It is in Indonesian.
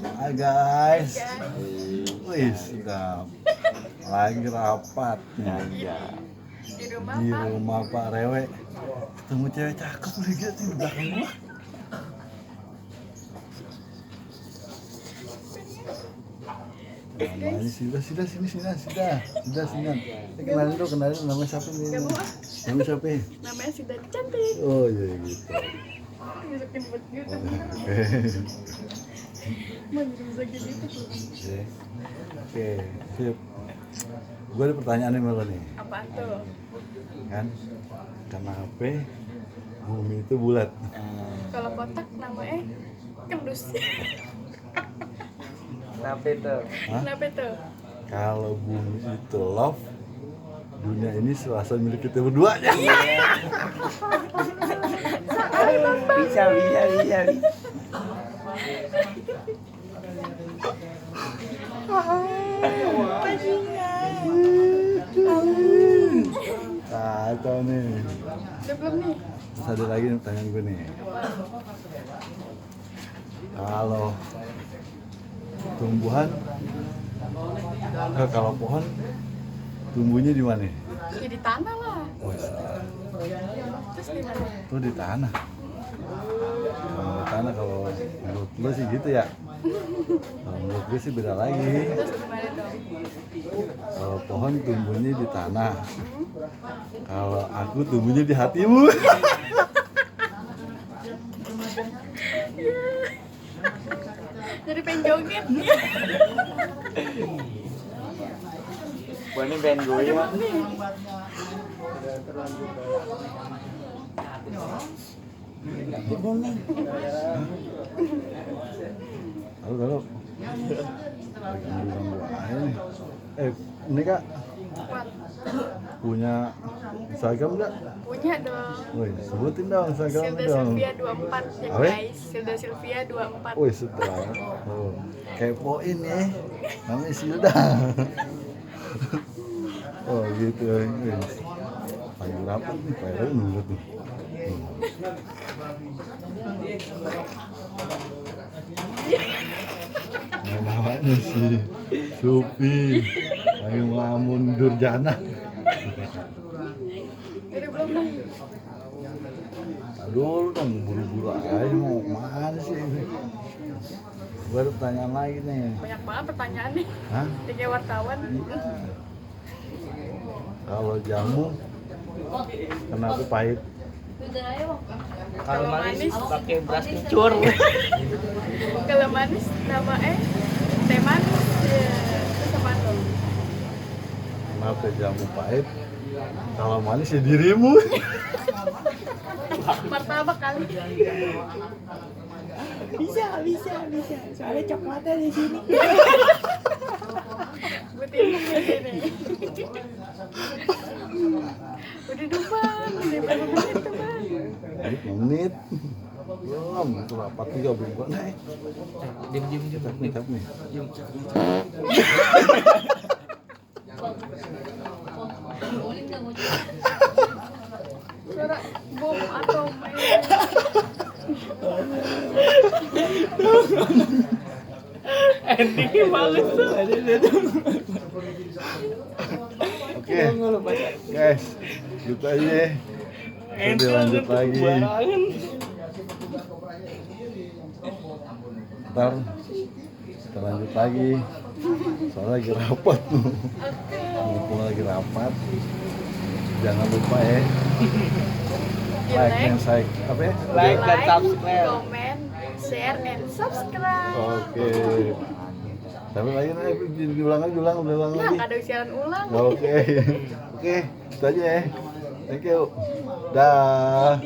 Hai guys. Wih, sedap. Lagi rapat nih. Di rumah Pak Rewe. Ketemu cewek cakep nih, lihat di belakang gua. Namanya sudah sini. Kenalin dong namanya siapa nih? Namanya siapa? Namanya Sida Cantik. Oh iya gitu. Masukin buat YouTube. Mau bisa gitu. Oke, sip. Gue ada pertanyaan nih malah nih. Apaan tuh? Kan, kenapa bumi itu bulat? Kalau kotak namanya kendus. Kenapa itu? Hah? Kenapa tuh? Kalau bumi itu love, dunia ini serasa milik kita berdua ya. Bisa. Kacau nih. Udah belum nih? Terus ada lagi nih pertanyaan gue nih. Kalau tumbuhan, kalau pohon tumbuhnya di mana? Ya di tanah lah. Oh, Terus di mana? itu di tanah. Kalau di tanah, kalau menurut lo sih gitu ya. Kalau menurut gue sih beda lagi. Terus gimana dong? Kalau pohon tumbuhnya di tanah. Kalau aku tumbuhnya di hatimu. Jadi pengen joget. Gua ini band gue ya. Halo. Lagi ganggu aja nih. Ini Kak, Kuat. punya Instagram nggak? Punya dong. Woi, sebutin dong Instagramnya Silda dong. Sylvia 24 ya Apa? guys. Silda Sylvia 24. Woi, setelah kepoin ya. Namanya Silda. Oh gitu. Lagi rapat nih, Pak Rewe nunggu tuh. Namanya si Supi lagi ngelamun Durjana. Jadi belum nih. Aduh, dong buru-buru aja mau kemana sih ini? Gue ada pertanyaan lagi nih. Banyak banget pertanyaan nih. Hah? Tiga wartawan. Kalau jamu kenapa pahit? Kalau manis pakai beras kencur. Kalau manis namanya teh manis. Ya. Terus apa tuh? Kenapa jamu pahit? Kalau manis ya dirimu. Martabak kali. Bisa. Soalnya coklatnya di sini. Gue timbuk di sini. Udah dong bang, udah berapa menit tuh bang? 5 menit. Belum, itu rapat juga belum kok. Diam. Cap nih. Suara bom atau Endingnya bagus tuh. Oke, guys, gitu aja ya. Nanti lanjut lagi. Ntar kita lanjut lagi. Soalnya lagi rapat tuh. Mumpung lagi rapat. Jangan lupa ya. Like and apa ya? Like dan subscribe. comment, share, and subscribe. Oke. Tapi lagi diulang Ya, lagi. nggak ada siaran ulang. Oke, itu aja ya. Thank you. Dah.